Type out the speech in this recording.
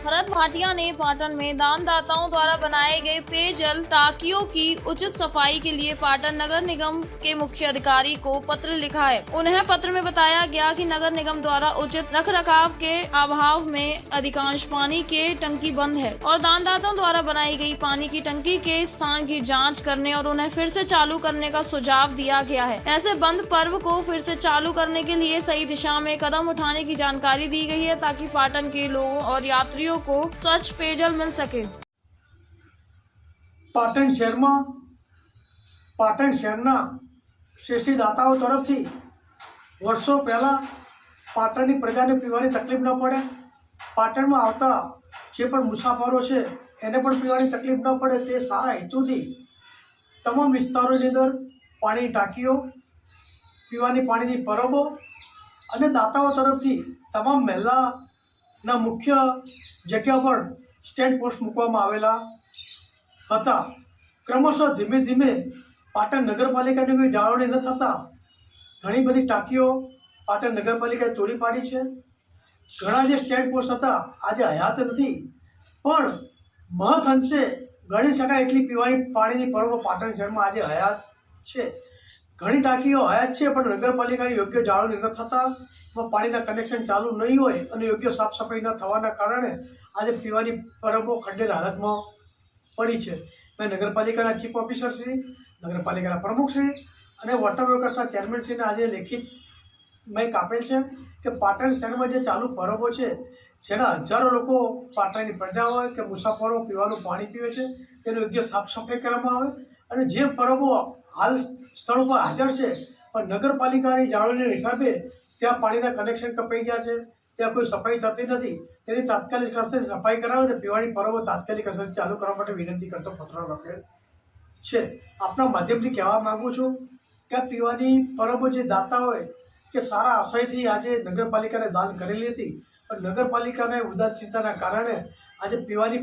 भरत भाटिया ने पाटन में दानदाताओं द्वारा बनाए गए पेयजल टांकियों की उचित सफाई के लिए पाटन नगर निगम के मुख्य अधिकारी को पत्र लिखा है। उन्हें पत्र में बताया गया कि नगर निगम द्वारा उचित रखरखाव के अभाव में अधिकांश पानी के टंकी बंद है और दानदाताओं द्वारा बनाई गई पानी की टंकी के स्थान की जांच करने और उन्हें फिर से चालू करने का सुझाव दिया गया है। ऐसे बंद पर्व को फिर से चालू करने के लिए सही दिशा में कदम उठाने की जानकारी दी गई है ताकि पाटन के लोगों और यात्रियों को स्वच्छ पेयजल मिल सके। पाटण शहर में पाटण शहरना श्रेष्ठी दाताओं तरफ थी वर्षों पहला पाटण की प्रजा ने पीवानी तकलीफ न पड़े, पाटण में आवता जे पण मुसाफरो छे एने पण पीवानी तकलीफ न पड़े ते सारा हेतु थी तमाम विस्तारों ની અંદર પાણી ટાંકીઓ, પીવાની પાણીની પરબો અને દાતાઓ તરફથી તમામ મહેલાના મુખ્ય જગ્યા પર સ્ટેન્ડ પોસ્ટ મૂકવામાં આવેલા હતા। ક્રમશઃ ધીમે ધીમે પાટણ નગરપાલિકાની કોઈ જાળવણી ન થતાં ઘણી બધી ટાંકીઓ પાટણ નગરપાલિકાએ તોડી પાડી છે। ઘણા જે સ્ટેન્ડ પોસ્ટ હતા આજે હયાત નથી, પણ મહદ અંશે ગણી શકાય એટલી પીવાની પાણીની પરબો પાટણ શહેરમાં આજે હયાત છે। ઘણી ટાંકીઓ હયાત છે પણ નગરપાલિકાની યોગ્ય જાળવણી ન થતાં પાણીના કનેક્શન ચાલુ નહીં હોય અને યોગ્ય સાફ સફાઈ ન થવાના કારણે આજે પીવાની પરબો ખંડેર હાલતમાં પડી છે। મેં નગરપાલિકાના ચીફ ઓફિસરશ્રી, નગરપાલિકાના પ્રમુખશ્રી અને વોટર વર્કર્સના ચેરમેનશ્રીને આજે લેખિત મેં આપેલ છે કે પાટણ શહેરમાં જે ચાલુ પરબો છે જેના હજારો લોકો પાટણની પ્રજા હોય કે મુસાફરો પીવાનું પાણી પીવે છે તેની યોગ્ય સાફ સફાઈ કરવામાં આવે અને જે પરબો હાલ સ્થળ પર હાજર છે પણ નગરપાલિકાની જાળવણીના હિસાબે ત્યાં પાણીના કનેક્શન કપાઈ ગયા છે, ત્યાં કોઈ સફાઈ થતી નથી, તેની તાત્કાલિક અસરે સફાઈ કરાવે અને પીવાની પરબો તાત્કાલિક અસર ચાલુ કરવા માટે વિનંતી કરતો પત્ર લખેલ છે। આપના માધ્યમથી કહેવા માગું છું કે પીવાની પરબો જે દાતા હોય કે સારા આશયથી આજે નગરપાલિકાને દાન કરેલી હતી પણ નગરપાલિકાને ઉદાસીનતાના કારણે આજે પીવાની